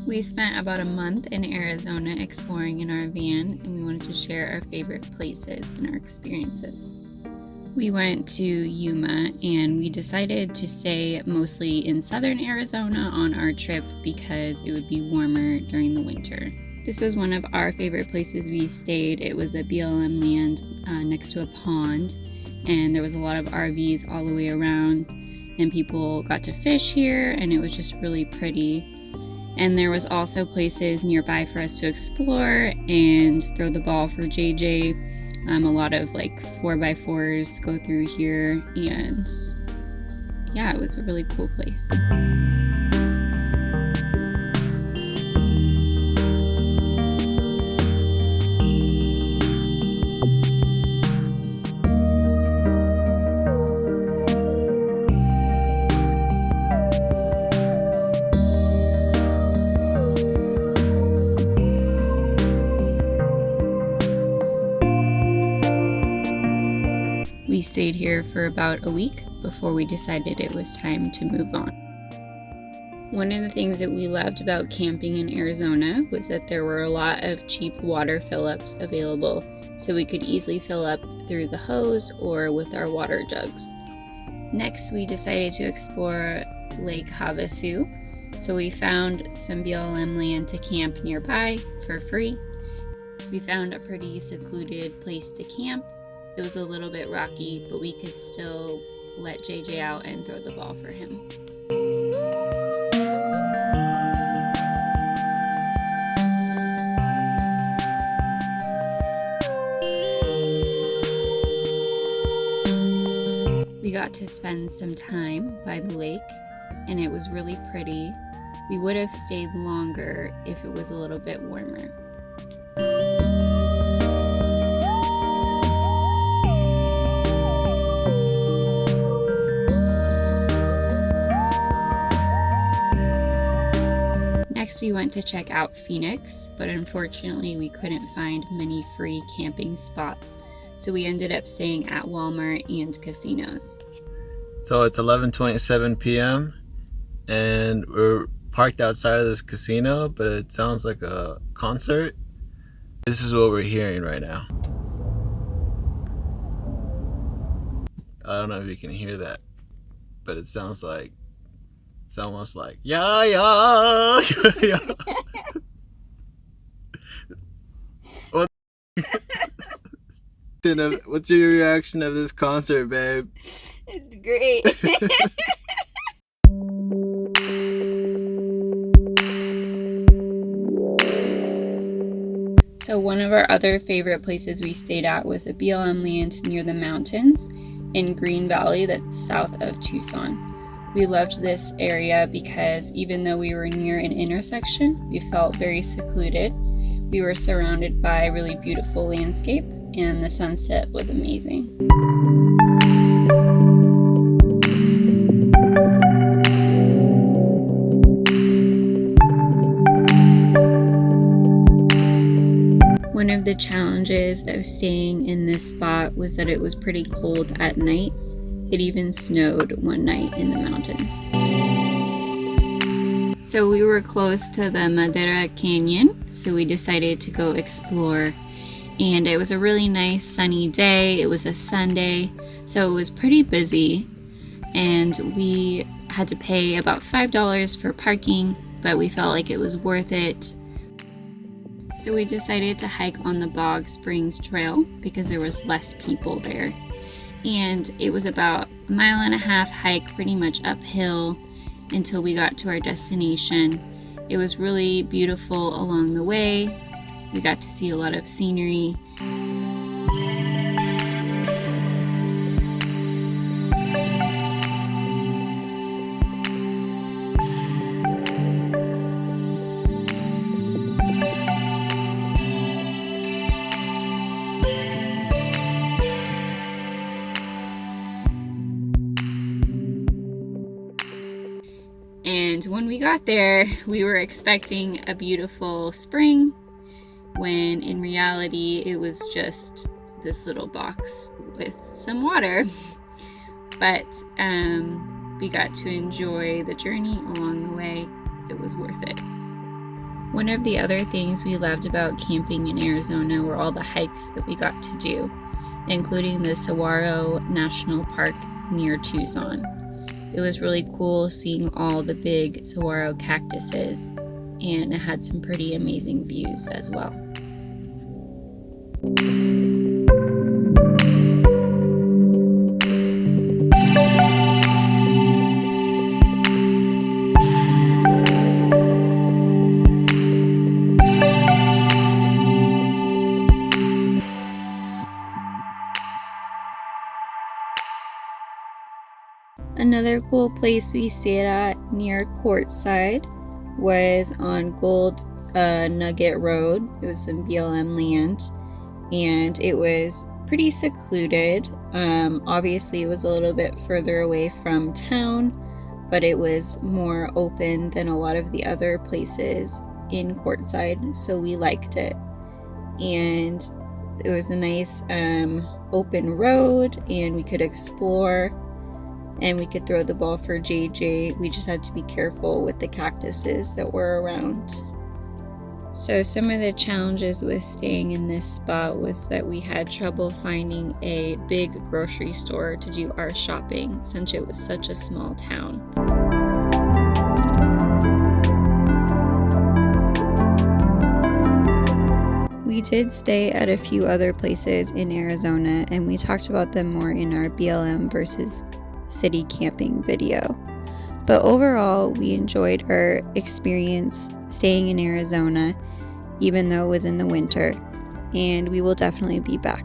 We spent about a month in Arizona exploring in our van, and we wanted to share our favorite places and our experiences. We went to Yuma, and we decided to stay mostly in southern Arizona on our trip because it would be warmer during the winter. This was one of our favorite places we stayed. It was a BLM land next to a pond, and there was a lot of RVs all the way around, and people got to fish here, and it was just really pretty. And there was also places nearby for us to explore and throw the ball for JJ. A lot of like 4x4s go through here, and yeah, it was a really cool place. We stayed here for about a week before we decided it was time to move on. One of the things that we loved about camping in Arizona was that there were a lot of cheap water fill-ups available, so we could easily fill up through the hose or with our water jugs. Next, we decided to explore Lake Havasu, so we found some BLM land to camp nearby for free. We found a pretty secluded place to camp. It was a little bit rocky, but we could still let JJ out and throw the ball for him. We got to spend some time by the lake, and it was really pretty. We would have stayed longer if it was a little bit warmer. Next, we went to check out Phoenix, but unfortunately we couldn't find many free camping spots, so we ended up staying at Walmart and casinos. So it's 11:27 p.m. and we're parked outside of this casino, but it sounds like a concert. This is what we're hearing right now. I don't know if you can hear that, but it sounds like it's almost like yeah. What's your reaction of this concert, babe? It's great. So one of our other favorite places we stayed at was a BLM land near the mountains in Green Valley that's south of Tucson. We loved this area because even though we were near an intersection, we felt very secluded. We were surrounded by a really beautiful landscape, and the sunset was amazing. One of the challenges of staying in this spot was that it was pretty cold at night. It even snowed one night in the mountains. So we were close to the Madera Canyon, so we decided to go explore. And it was a really nice sunny day. It was a Sunday, so it was pretty busy. And we had to pay about $5 for parking, but we felt like it was worth it. So we decided to hike on the Bog Springs Trail because there was less people there. And it was about a 1.5 mile hike, pretty much uphill, until we got to our destination. It was really beautiful along the way. We got to see a lot of scenery. And when we got there, we were expecting a beautiful spring, when in reality it was just this little box with some water. But we got to enjoy the journey along the way. It was worth it. One of the other things we loved about camping in Arizona were all the hikes that we got to do, including the Saguaro National Park near Tucson. It was really cool seeing all the big saguaro cactuses, and it had some pretty amazing views as well. Another cool place we stayed at near Quartzsite was on Gold Nugget Road. It was some BLM land, and it was pretty secluded. Obviously, it was a little bit further away from town, but it was more open than a lot of the other places in Quartzsite, so we liked it. And it was a nice open road, and we could explore. And we could throw the ball for JJ. We just had to be careful with the cactuses that were around. So some of the challenges with staying in this spot was that we had trouble finding a big grocery store to do our shopping since it was such a small town. We did stay at a few other places in Arizona, and we talked about them more in our BLM versus city camping video. But overall, we enjoyed our experience staying in Arizona, even though it was in the winter, and we will definitely be back.